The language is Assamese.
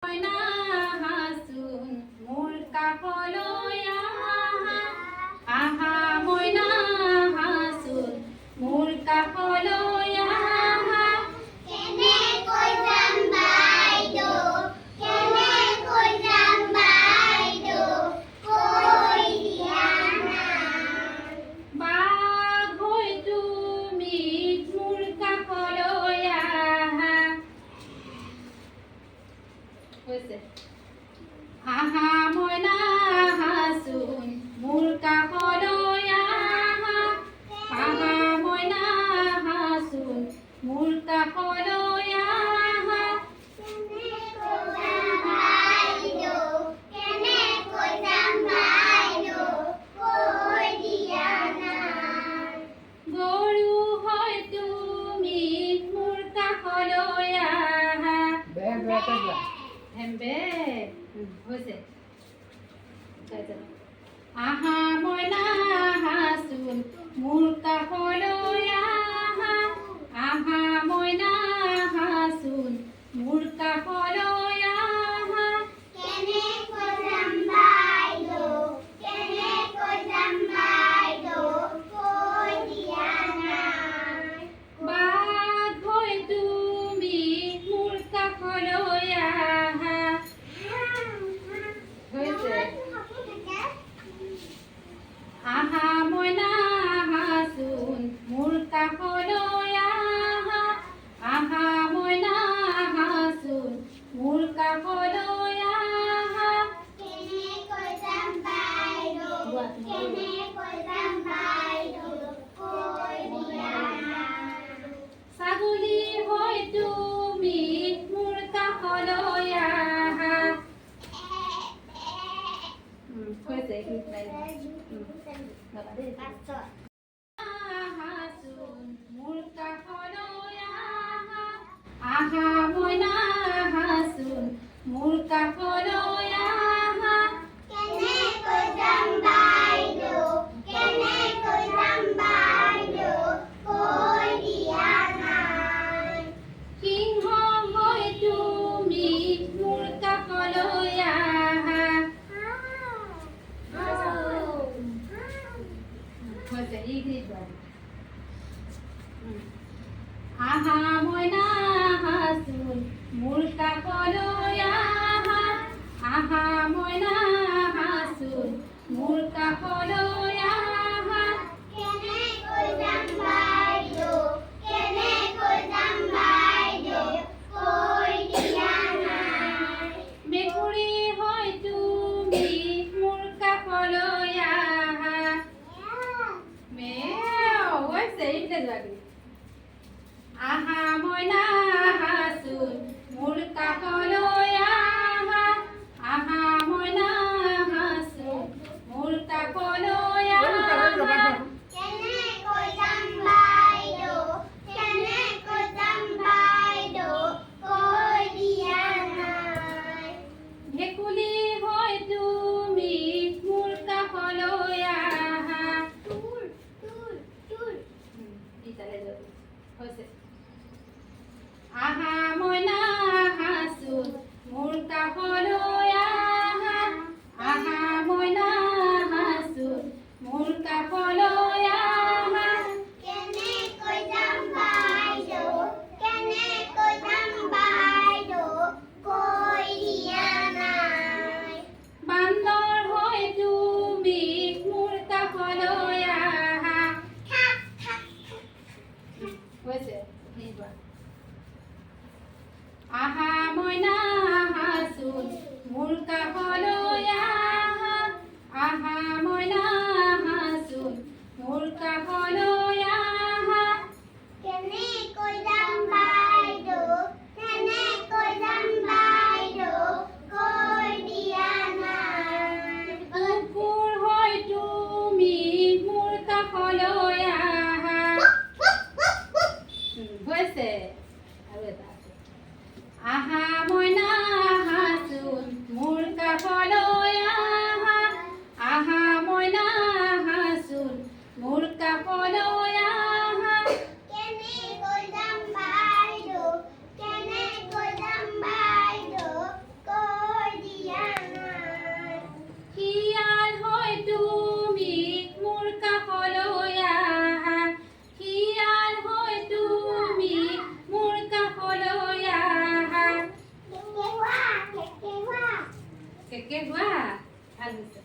ময়না হাসুন মোর কাকলৈ আহা আহা ময়না হাসুন মোর কাকলৈ আহা কেনেকৈ যাম বাইদেউ কেনেকৈ যাম বাইদেউ কৈ দিয়া না বাঘ হৈ তুমি মোর কাকলৈ আহা হৈছে আহা ময়না হাসুন মোর কাকলৈ আহা আহা ময়না হাসুন মোর কাকলৈ আহা কেনেকৈ যাম বাইদেউ কেনেকৈ যাম বাইদেউ কৈ দিয়া না গৰু হৈ তুমি মোর কাকলৈ আহা হেম্বে হৈছে আহা ময়না হাসুন মোর কাকলৈ আহা আহা ময়না হাসুন মোর কাকলৈ আহা কেনেকৈ যাম বাইদেউ কেনেকৈ যাম বাইদেউ কৈ দিয়া না বাঘ হৈ তুমি মোর কাকলৈ আহা হৈছে আহা ময়না হাসুন মোর কাকলৈ আহা আহা ময়না হাসুন মোর কাকলৈ আহা কেনেকৈ যাম বাইদেউ কেনেকৈ যাম বাইদেউ কৈ দিয়া না ছাগলী হৈ তুমি মোর কাকলৈ আহা হৈছে এইখিনিত হাসুন মোর কাকলৈ আহা আহা ময়না হাসুন মোর কাকলৈ আহা কেনেকৈ যাম বাইদেউ কেনেকৈ যাম বাইদেউ কৈ দিয়া না সিংহ হৈ তুমি মোর কাকলৈ আহা হৈছে এইখিনিত আহা ময়না হাসুন মোর কাকলৈ আহা আহা ময়না হাসুন মোর কাকলৈ আহা কেনেকৈ যাম বাইদেউ কেনেকৈ যাম বাইদেউ কৈ দিয়া না মেকুৰী হৈ তুমি মোৰ কাকলৈ আহা মেও হৈছে এইফালে যোৱা আহা ময়না হাসুন মোর কাকলৈ আহা আহা ময়না হাসুন মোর কাকলৈ আহা কেনেকৈ যাম বাইদেউ কেনেকৈ যাম বাইদেউ কৈ দিয়া না ভেকুলী হৈ তুমি মোর কাকলৈ আহা ইতালে যাবি হৈছে আহা ময়না হাসুন কেকে হোৱা ভাল হৈছে